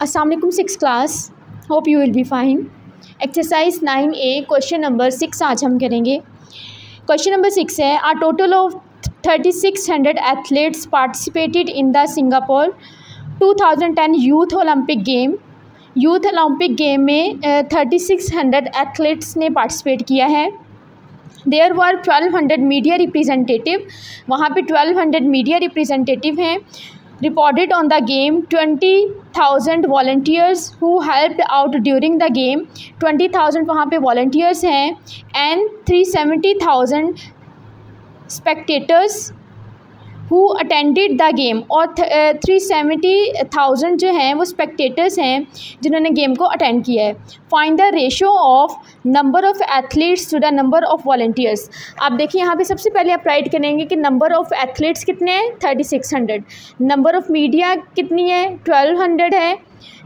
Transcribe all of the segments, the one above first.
अस्सलाम वालेकुम six class, hope you will be fine. Exercise 9A question number 6 आज हम करेंगे। क्वेश्चन नंबर 6 है, a total of 3600 athletes participated in the Singapore 2010 youth Olympic game. Youth Olympic game में 3600 athletes ने participate किया है। देयर वर 1200 मीडिया रिप्रेजेंटेटिव, वहाँ पे 1200 मीडिया रिप्रेजेंटेटिव हैं। Reported on the game 20,000 volunteers who helped out during the game, 20,000 वहाँ पे volunteers हैं and 370,000 spectators who attended the game, और 370,000 जो हैं वो spectators हैं जिन्होंने गेम को अटेंड किया है। Find the ratio of number of athletes to the number of volunteers. आप देखिए यहाँ पे सबसे पहले आप राइट करेंगे कि नंबर ऑफ़ एथलीट्स कितने हैं 3600, नंबर ऑफ़ मीडिया कितनी है 1200 है,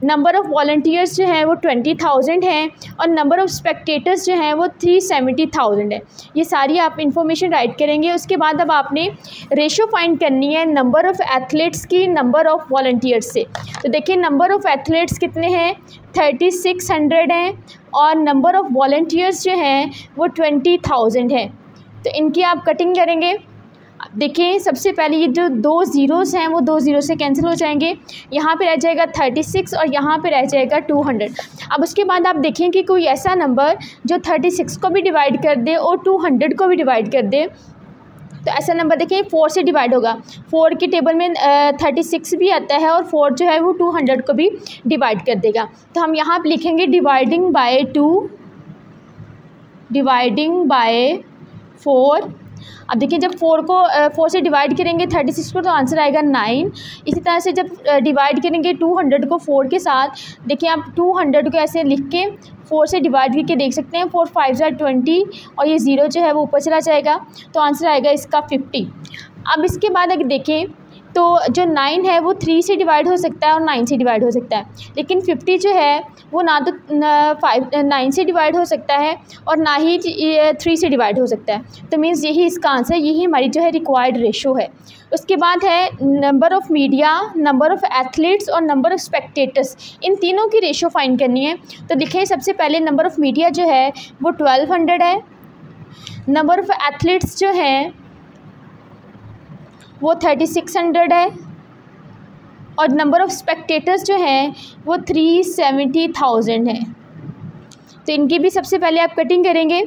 नंबर ऑफ़ वॉलंटियर्स जो हैं वो 20,000 हैं और नंबर ऑफ़ स्पेक्टेटर्स जो हैं वो 370,000 है। ये सारी आप इन्फॉर्मेशन राइट करेंगे। उसके बाद अब आपने रेशो फाइंड करनी है नंबर ऑफ़ एथलीट्स की नंबर ऑफ़ वॉलंटियर्स से। तो देखिए नंबर ऑफ़ एथलीट्स कितने हैं 3600 हैं और नंबर ऑफ़ वॉलंटियर्स जो हैं वो 20,000 हैं। तो इनकी आप कटिंग करेंगे। देखिए सबसे पहले ये जो दो ज़ीरोज़ हैं वो 2 ज़ीरो से कैंसिल हो जाएंगे, यहाँ पे रह जाएगा 36 और यहाँ पे रह जाएगा 200। अब उसके बाद आप देखें कि कोई ऐसा नंबर जो 36 को भी डिवाइड कर दे और 200 को भी डिवाइड कर दे। तो ऐसा नंबर देखिए 4 से डिवाइड होगा, 4 की टेबल में 36 भी आता है और 4 जो है वो 200 को भी डिवाइड कर देगा। तो हम यहाँ पर लिखेंगे डिवाइडिंग बाय 2, डिवाइडिंग बाय 4। अब देखिए जब 4 से डिवाइड करेंगे 36 को तो आंसर आएगा 9। इसी तरह से जब डिवाइड करेंगे 200 को 4 के साथ, देखिए आप 200 को ऐसे लिख के 4 से डिवाइड करके देख सकते हैं, 4 5 20 और ये ज़ीरो जो है वो ऊपर चला जाएगा तो आंसर आएगा इसका 50। अब इसके बाद अगर देखें तो जो 9 है वो 3 से डिवाइड हो सकता है और 9 से डिवाइड हो सकता है, लेकिन 50 जो है वो ना तो 9 से डिवाइड हो सकता है और ना ही 3 से डिवाइड हो सकता है। तो मीन्स यही इसका आंसर, यही हमारी जो है रिक्वायर्ड रेशो है। उसके बाद है number of media, number of athletes और नंबर ऑफ़ स्पेक्टेटर्स, इन तीनों की रेशो फाइंड करनी है। तो देखें सबसे पहले नंबर ऑफ़ मीडिया जो है वो 1200 है, नंबर ऑफ़ एथलीट्स जो हैं वो 3600 है और नंबर ऑफ़ स्पेक्टेटर्स जो हैं वो 370,000 है। तो इनकी भी सबसे पहले आप कटिंग करेंगे।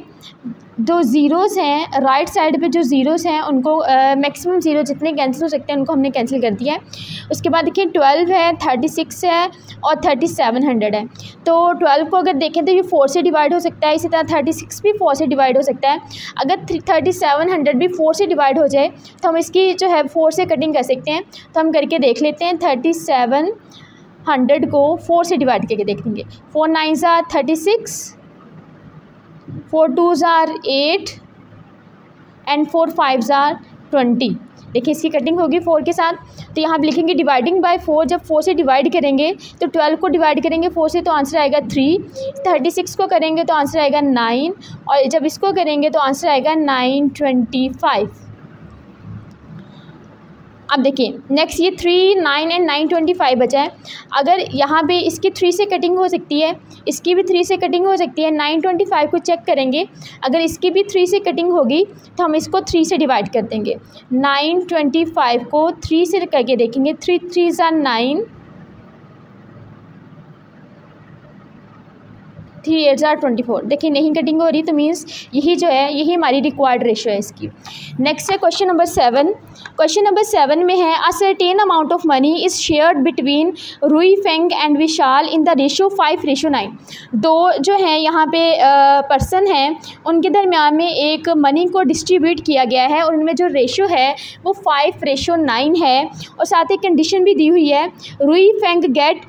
जो ज़ीरोज़ हैं राइट साइड पे जो ज़ीरोज़ हैं उनको मैक्सिमम ज़ीरो जितने कैंसिल हो सकते हैं उनको हमने कैंसिल कर दिया है। उसके बाद देखिए 12 है, 36 है और 3700 है। तो 12 को अगर देखें तो ये 4 से डिवाइड हो सकता है, इसी तरह 36 भी 4 से डिवाइड हो सकता है। अगर 3700 भी 4 से डिवाइड हो जाए तो हम इसकी जो है 4 से कटिंग कर सकते हैं। तो हम करके देख लेते हैं, 3700 को 4 से डिवाइड करके देख लेंगे। 4 9s are 36, 4 2s are 8 and 4 5s are 20। देखिए इसकी कटिंग होगी 4 के साथ। तो यहाँ पे लिखेंगे डिवाइडिंग बाय 4, जब 4 से डिवाइड करेंगे तो 12 को डिवाइड करेंगे 4 से तो आंसर आएगा 3, 36 को करेंगे तो आंसर आएगा 9 और जब इसको करेंगे तो आंसर आएगा 925। अब देखिए नेक्स्ट ये 3 9 एंड 925 बचा है। अगर यहाँ पे इसकी 3 से कटिंग हो सकती है, इसकी भी 3 से कटिंग हो सकती है। 925 को चेक करेंगे, अगर इसकी भी 3 से कटिंग होगी तो हम इसको 3 से डिवाइड कर देंगे। 925 को 3 से करके देखेंगे, 3 3s are 9, 3 8s are 24। देखिए नहीं कटिंग हो रही तो मीन्स यही जो है यही हमारी रिक्वायर्ड रेशो है इसकी। नेक्स्ट है क्वेश्चन नंबर 7। क्वेश्चन नंबर 7 में है, a certain amount of money is shared between Rui Feng and Vishal in the ratio 5:9। दो जो हैं यहाँ पे पर्सन हैं उनके दरमियान में एक मनी को डिस्ट्रीब्यूट किया गया है और उनमें जो रेशो है वो 5:9 है और साथ ही कंडीशन भी दी हुई है, रुई फेंग गेट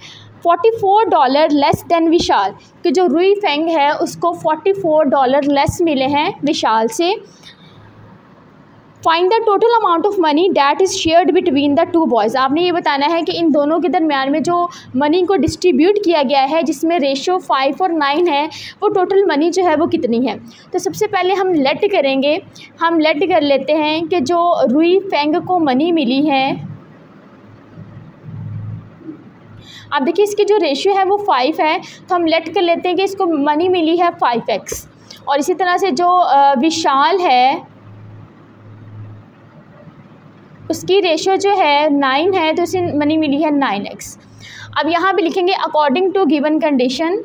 $44 लेस देन विशाल, कि जो रुई फेंग है उसको $44 लेस मिले हैं विशाल से। Find the total amount of money that is shared between the two boys. आपने ये बताना है कि इन दोनों के दरमियान में जो मनी को डिस्ट्रीब्यूट किया गया है जिसमें रेशो 5 और 9 है वो टोटल मनी जो है वो कितनी है। तो सबसे पहले हम लेट करेंगे, हम लेट कर लेते हैं कि जो रुई फेंग को मनी मिली है अब देखिए इसकी जो रेशियो है वो 5 है, तो हम लेट कर लेते हैं कि इसको मनी मिली है 5x। और इसी तरह से जो विशाल है उसकी रेशियो जो है 9 है, तो उसे मनी मिली है 9x। अब यहाँ पे लिखेंगे अकॉर्डिंग टू गिवन कंडीशन।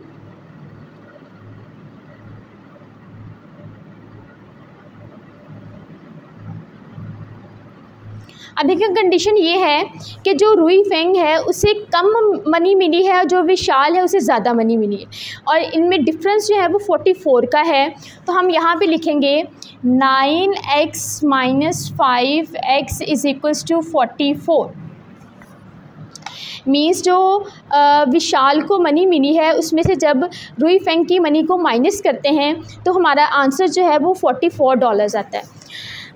अब देखिए कंडीशन ये है कि जो रुई फेंग है उसे कम मनी मिली है और जो विशाल है उसे ज़्यादा मनी मिली है, और इनमें डिफरेंस जो है वो 44 का है। तो हम यहाँ पे लिखेंगे 9x minus 5x is equals to 44। Means जो विशाल को मनी मिली है उसमें से जब रुई फेंग की मनी को माइनस करते हैं तो हमारा आंसर जो है वो $44 आता है।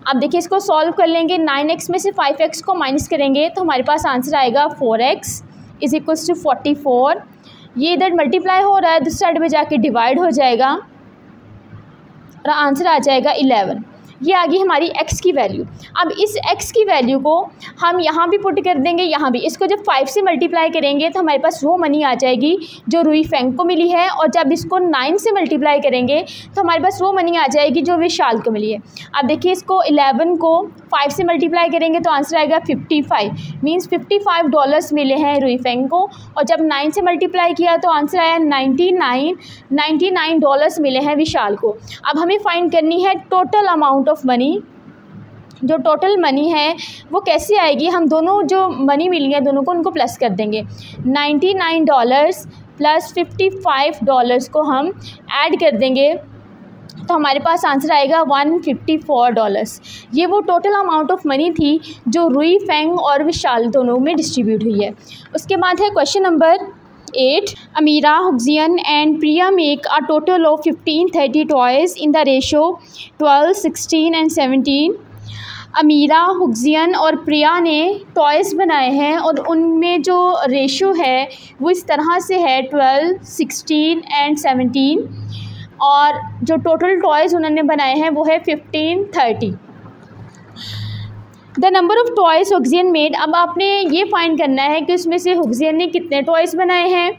अब देखिए इसको सॉल्व कर लेंगे, 9x में से 5x को माइनस करेंगे तो हमारे पास आंसर आएगा 4x इज़ इक्वल्स टू 44। ये इधर मल्टीप्लाई हो रहा है, दूसरी साइड में जाके डिवाइड हो जाएगा और आंसर आ जाएगा 11। ये आ गई हमारी x की वैल्यू। अब इस x की वैल्यू को हम यहाँ भी पुट कर देंगे, यहाँ भी। इसको जब 5 से मल्टीप्लाई करेंगे तो हमारे पास वो मनी आ जाएगी जो रुई फेंग को मिली है, और जब इसको 9 से मल्टीप्लाई करेंगे तो हमारे पास वो मनी आ जाएगी जो विशाल को मिली है। अब देखिए इसको 11 को 5 से मल्टीप्लाई करेंगे तो आंसर आएगा 55। मीन्स $55 मिले हैं रुई फेंग को, और जब 9 से मल्टीप्लाई किया तो आंसर आया 99 मिले हैं विशाल को। अब हमें फाइंड करनी है टोटल अमाउंट ऑफ मनी। जो टोटल मनी है वो कैसे आएगी, हम दोनों जो मनी मिली है दोनों को उनको प्लस कर देंगे। $99 प्लस $55 को हम ऐड कर देंगे तो हमारे पास आंसर आएगा $154। ये वो टोटल अमाउंट ऑफ मनी थी जो रुई फेंग और विशाल दोनों में डिस्ट्रीब्यूट हुई है। उसके बाद है question number 8। Amira, Huxian and Priya make a total of 15-30 toys in the ratio 12, 16 and 17। अमीरा, हुक्सियन और प्रिया ने टॉयज़ बनाए हैं और उनमें जो रेशो है वो इस तरह से है 12, 16 एंड 17, और जो टोटल टॉयज़ उन्होंने बनाए हैं वो है 15, 30। The number of toys Huixian made. अब आपने ये फाइंड करना है कि उसमें से हुक्सियन ने कितने टॉयज़ बनाए हैं,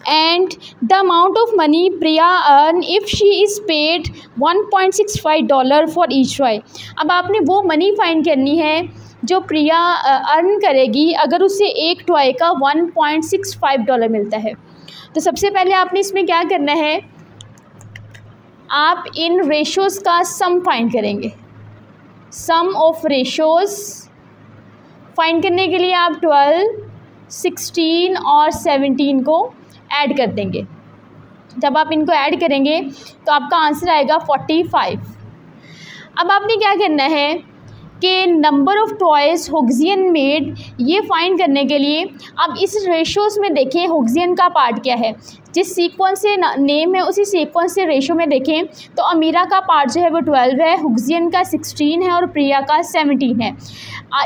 and the amount of money Priya earn if she is paid $1.65 for each toy. अब आपने वो मनी फाइंड करनी है जो प्रिया अर्न करेगी अगर उसे एक टॉय का $1.65 मिलता है। तो सबसे पहले आपने इसमें क्या करना है, आप इन रेशोज़ का सम फाइंड करेंगे। सम ऑफ रेशोज़ फाइंड करने के लिए आप 12, 16 और 17 को ऐड कर देंगे। जब आप इनको ऐड करेंगे तो आपका आंसर आएगा 45। अब आपने क्या करना है कि number of toys Huixian made, ये फाइंड करने के लिए अब इस रेशोज़ में देखें हुक्सियन का पार्ट क्या है। जिस सीक्वेंस से नेम है उसी सीक्वेंस से रेशो में देखें तो अमीरा का पार्ट जो है वो 12 है, हुक्सियन का 16 है और प्रिया का 17 है।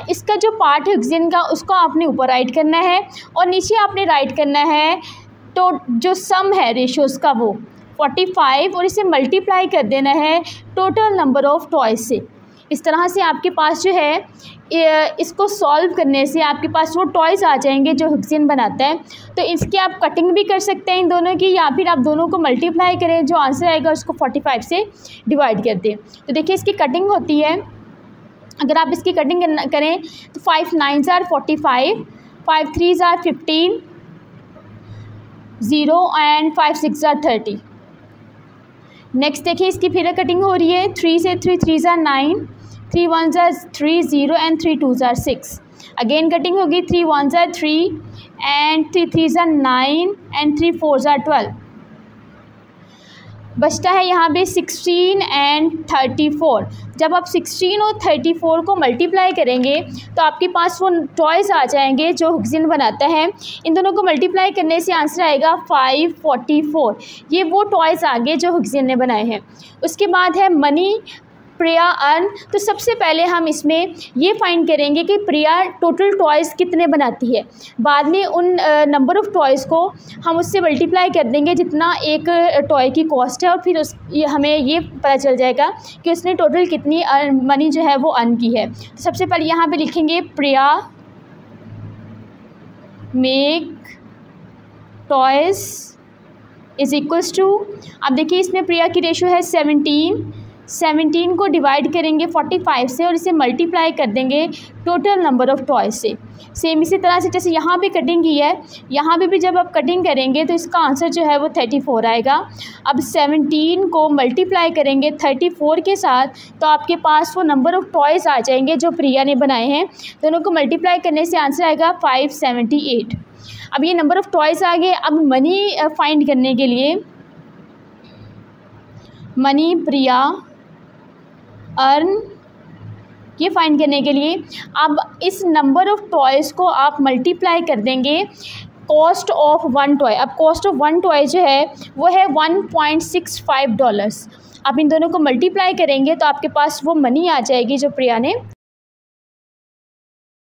इसका जो पार्ट है हुक्सियन का उसको आपने ऊपर राइट करना है और नीचे आपने राइट करना है तो जो सम है रेशोज़ का वो 45, और इसे मल्टीप्लाई कर देना है टोटल नंबर ऑफ़ टॉयज़ से। इस तरह से आपके पास जो है इसको सॉल्व करने से आपके पास वो टॉयज़ आ जाएंगे जो हुक्सियन बनाता है। तो इसकी आप कटिंग भी कर सकते हैं इन दोनों की, या फिर आप दोनों को मल्टीप्लाई करें, जो आंसर आएगा उसको 45 से डिवाइड कर दें। तो देखिए इसकी कटिंग होती है, अगर आप इसकी कटिंग करें तो 5 9s are 45, 5 3s are 15, 0 and 5 6s are 30। Next देखिए इसकी फिर कटिंग हो रही है, 3 से 3 3s are 9, 3 1s are 3 0 and 3 2s are 6। Again cutting होगी, 3 1s are 3 and 3 3s are 9 and 3 4s are 12। बचता है यहाँ पे 16 एंड 34। जब आप 16 और 34 को मल्टीप्लाई करेंगे तो आपके पास वो टॉयज़ आ जाएंगे जो हुक्सियन बनाता है। इन दोनों को मल्टीप्लाई करने से आंसर आएगा 544। ये वो टॉयज़ आ गए जो हुक्सियन ने बनाए हैं। उसके बाद है मनी प्रिया अर्न। तो सबसे पहले हम इसमें ये फाइंड करेंगे कि प्रिया टोटल टॉयज़ कितने बनाती है। बाद में उन नंबर ऑफ़ टॉयज़ को हम उससे मल्टीप्लाई कर देंगे जितना एक टॉय की कॉस्ट है, और फिर हमें ये पता चल जाएगा कि उसने टोटल कितनी मनी जो है वो अर्न की है। तो सबसे पहले यहाँ पे लिखेंगे Priya make toys is equals to, अब देखिए इसमें प्रिया की रेशो है 17 को डिवाइड करेंगे 45 से और इसे मल्टीप्लाई कर देंगे टोटल नंबर ऑफ़ टॉयज़ से। सेम इसी तरह से जैसे यहाँ पे कटिंग की है, यहाँ पे भी जब आप कटिंग करेंगे तो इसका आंसर जो है वो 34 आएगा। अब 17 को मल्टीप्लाई करेंगे 34 के साथ तो आपके पास वो नंबर ऑफ़ टॉयज़ आ जाएंगे जो प्रिया ने बनाए हैं। दोनों को मल्टीप्लाई करने से आंसर आएगा 578। अब ये नंबर ऑफ़ टॉयज़ आ गए। अब मनी फाइंड करने के लिए, मनी प्रिया अर्न, ये फाइंड करने के लिए अब इस नंबर ऑफ़ टॉयज़ को आप मल्टीप्लाई कर देंगे कॉस्ट ऑफ वन टॉय। अब कॉस्ट ऑफ वन टॉय जो है वो है $1.65। आप इन दोनों को मल्टीप्लाई करेंगे तो आपके पास वो मनी आ जाएगी जो प्रिया ने